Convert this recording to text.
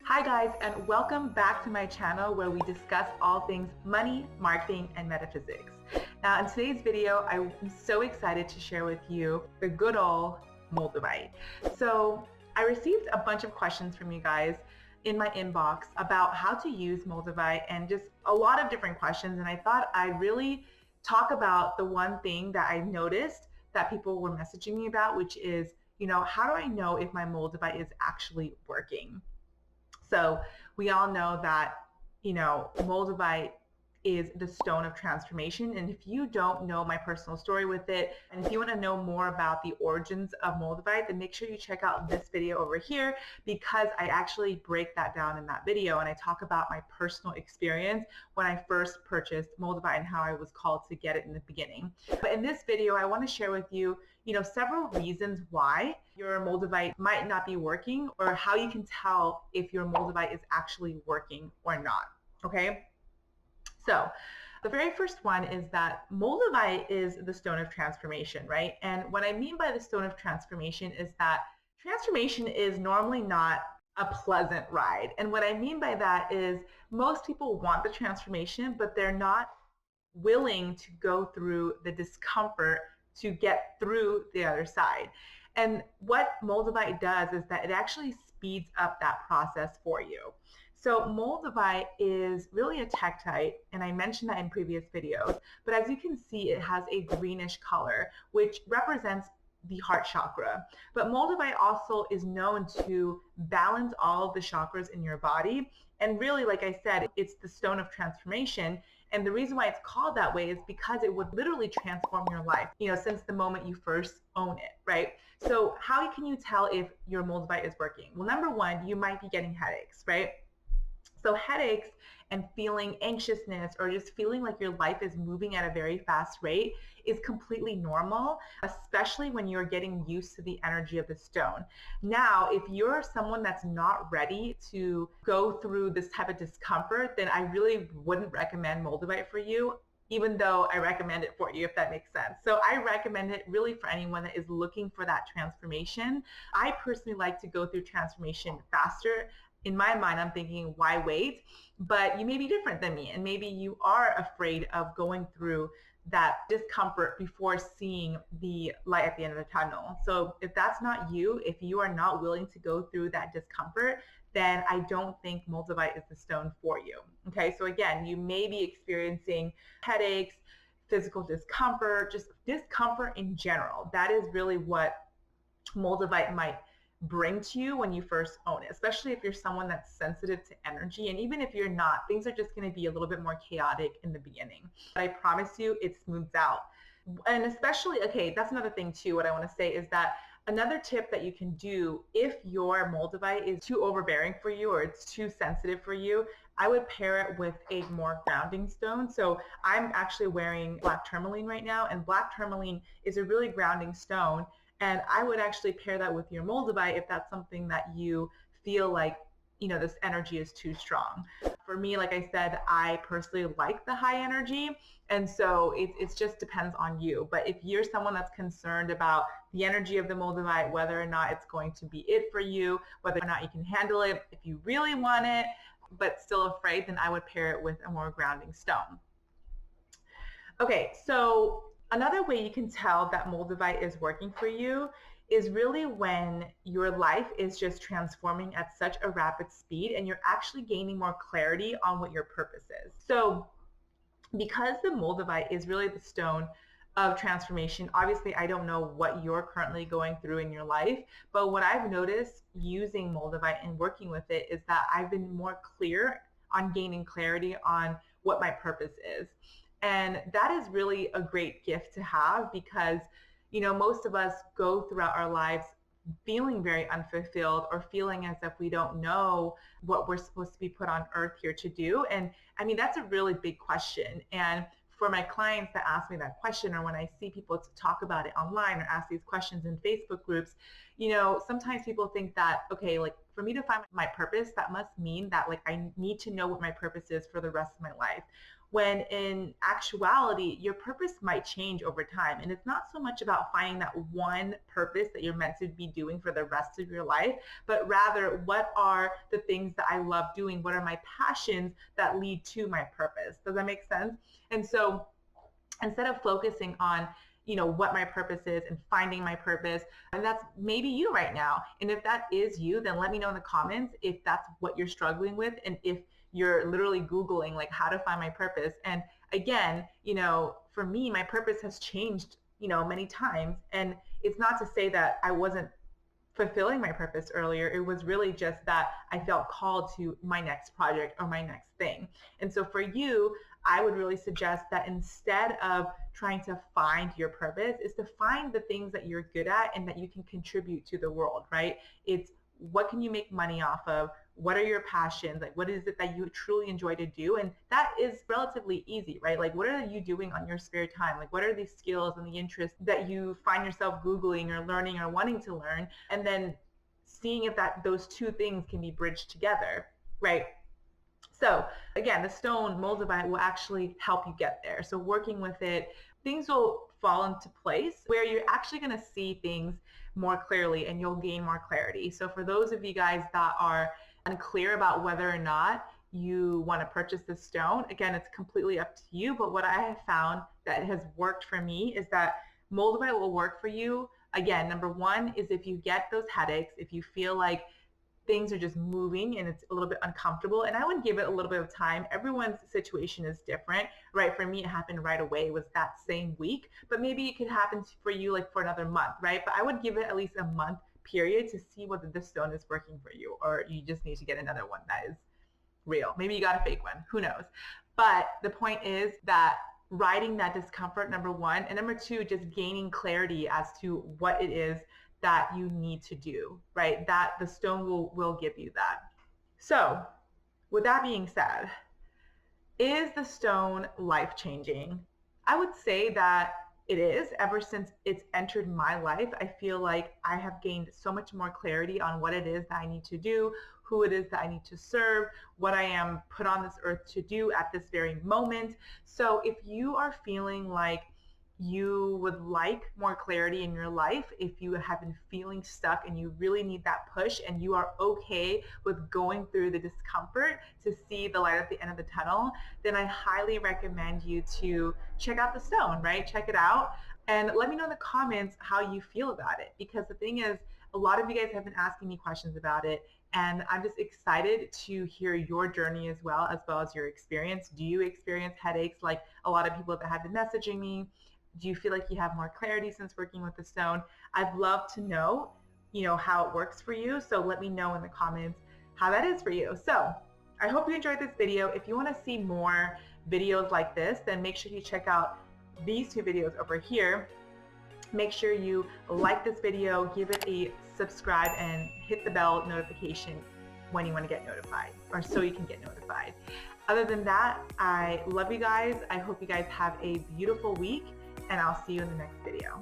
Hi guys, and welcome back to my channel where we discuss all things money, marketing, and metaphysics. Now in today's video, I'm so excited to share with you the good old Moldavite. So I received a bunch of questions from you guys in my inbox about how to use Moldavite and just a lot of different questions. And I thought I'd really talk about the one thing that I noticed that people were messaging me about, which is, how do I know if my Moldavite is actually working? So we all know that, Moldavite is the stone of transformation. And if you don't know my personal story with it, and if you want to know more about the origins of Moldavite, then make sure you check out this video over here because I actually break that down in that video and I talk about my personal experience when I first purchased Moldavite and how I was called to get it in the beginning. But in this video, I want to share with you, several reasons why your Moldavite might not be working or how you can tell if your Moldavite is actually working or not. Okay. So the very first one is that Moldavite is the stone of transformation, right? And what I mean by the stone of transformation is that transformation is normally not a pleasant ride. And what I mean by that is most people want the transformation, but they're not willing to go through the discomfort to get through the other side. And what Moldavite does is that it actually speeds up that process for you. So Moldavite is really a tektite, and I mentioned that in previous videos, but as you can see, it has a greenish color, which represents the heart chakra. But Moldavite also is known to balance all of the chakras in your body. And really, like I said, it's the stone of transformation. And the reason why it's called that way is because it would literally transform your life, since the moment you first own it, right? So how can you tell if your Moldavite is working? Well, number one, you might be getting headaches, right? So headaches and feeling anxiousness or just feeling like your life is moving at a very fast rate is completely normal, especially when you're getting used to the energy of the stone. Now, if you're someone that's not ready to go through this type of discomfort, then I really wouldn't recommend Moldavite for you, even though I recommend it for you, if that makes sense. So I recommend it really for anyone that is looking for that transformation. I personally like to go through transformation faster. In my mind, I'm thinking, why wait? But you may be different than me, and maybe you are afraid of going through that discomfort before seeing the light at the end of the tunnel. So if that's not you, if you are not willing to go through that discomfort, then I don't think Moldavite is the stone for you. Okay, so again, you may be experiencing headaches, physical discomfort, just discomfort in general. That is really what Moldavite might bring to you when you first own it, especially if you're someone that's sensitive to energy. And even if you're not, things are just going to be a little bit more chaotic in the beginning. But I promise you, it smooths out. And especially, okay, that's another thing too. What I want to say is that another tip that you can do if your Moldavite is too overbearing for you or it's too sensitive for you, I would pair it with a more grounding stone. So I'm actually wearing black tourmaline right now, and black tourmaline is a really grounding stone. And I would actually pair that with your Moldavite if that's something that you feel like, this energy is too strong. For me, like I said, I personally like the high energy. And so it just depends on you. But if you're someone that's concerned about the energy of the Moldavite, whether or not it's going to be it for you, whether or not you can handle it, if you really want it, but still afraid, then I would pair it with a more grounding stone. Okay, so another way you can tell that Moldavite is working for you is really when your life is just transforming at such a rapid speed and you're actually gaining more clarity on what your purpose is. So because the Moldavite is really the stone of transformation, obviously I don't know what you're currently going through in your life, but what I've noticed using Moldavite and working with it is that I've been more clear on gaining clarity on what my purpose is. And that is really a great gift to have because, most of us go throughout our lives feeling very unfulfilled or feeling as if we don't know what we're supposed to be put on earth here to do. And I mean, that's a really big question. And for my clients that ask me that question, or when I see people to talk about it online or ask these questions in Facebook groups, sometimes people think that, okay, like for me to find my purpose, that must mean that like I need to know what my purpose is for the rest of my life. when in actuality, your purpose might change over time. And it's not so much about finding that one purpose that you're meant to be doing for the rest of your life, but rather, what are the things that I love doing? What are my passions that lead to my purpose? Does that make sense? And so instead of focusing on what my purpose is and finding my purpose, and that's maybe you right now, and if that is you, then let me know in the comments if that's what you're struggling with, and if you're literally Googling like how to find my purpose. And again, for me, my purpose has changed many times, and it's not to say that I wasn't fulfilling my purpose earlier. It was really just that I felt called to my next project or my next thing. And so for you, I would really suggest that instead of trying to find your purpose, is to find the things that you're good at and that you can contribute to the world, right? It's what can you make money off of? What are your passions? Like, what is it that you truly enjoy to do? And that is relatively easy, right? Like, what are you doing on your spare time? Like, what are the skills and the interests that you find yourself Googling or learning or wanting to learn? And then seeing if those two things can be bridged together, right? So again, the stone Moldavite will actually help you get there. So working with it, things will fall into place where you're actually going to see things more clearly and you'll gain more clarity. So for those of you guys that are unclear about whether or not you want to purchase this stone, again, it's completely up to you. But what I have found that has worked for me is that Moldavite will work for you. Again, number one is if you get those headaches, if you feel like things are just moving and it's a little bit uncomfortable, and I would give it a little bit of time. Everyone's situation is different, right? For me, it happened right away. It was that same week, but maybe it could happen for you like for another month, right? But I would give it at least a month period to see whether this stone is working for you, or you just need to get another one that is real. Maybe you got a fake one, who knows? But the point is that riding that discomfort, number one, and number two, just gaining clarity as to what it is that you need to do, right? That the stone will give you that. So with that being said, is the stone life-changing? I would say that it is. Ever since it's entered my life, I feel like I have gained so much more clarity on what it is that I need to do, who it is that I need to serve, what I am put on this earth to do at this very moment. So if you are feeling like you would like more clarity in your life, if you have been feeling stuck and you really need that push, and you are okay with going through the discomfort to see the light at the end of the tunnel, then I highly recommend you to check out the stone, right? Check it out and let me know in the comments how you feel about it. Because the thing is, a lot of you guys have been asking me questions about it, and I'm just excited to hear your journey as well as your experience. Do you experience headaches like a lot of people that have been messaging me? Do you feel like you have more clarity since working with the stone? I'd love to know, how it works for you. So let me know in the comments how that is for you. So I hope you enjoyed this video. If you want to see more videos like this, then make sure you check out these two videos over here. Make sure you like this video, give it a subscribe, and hit the bell notification when you want to get notified, or so you can get notified. Other than that, I love you guys. I hope you guys have a beautiful week, and I'll see you in the next video.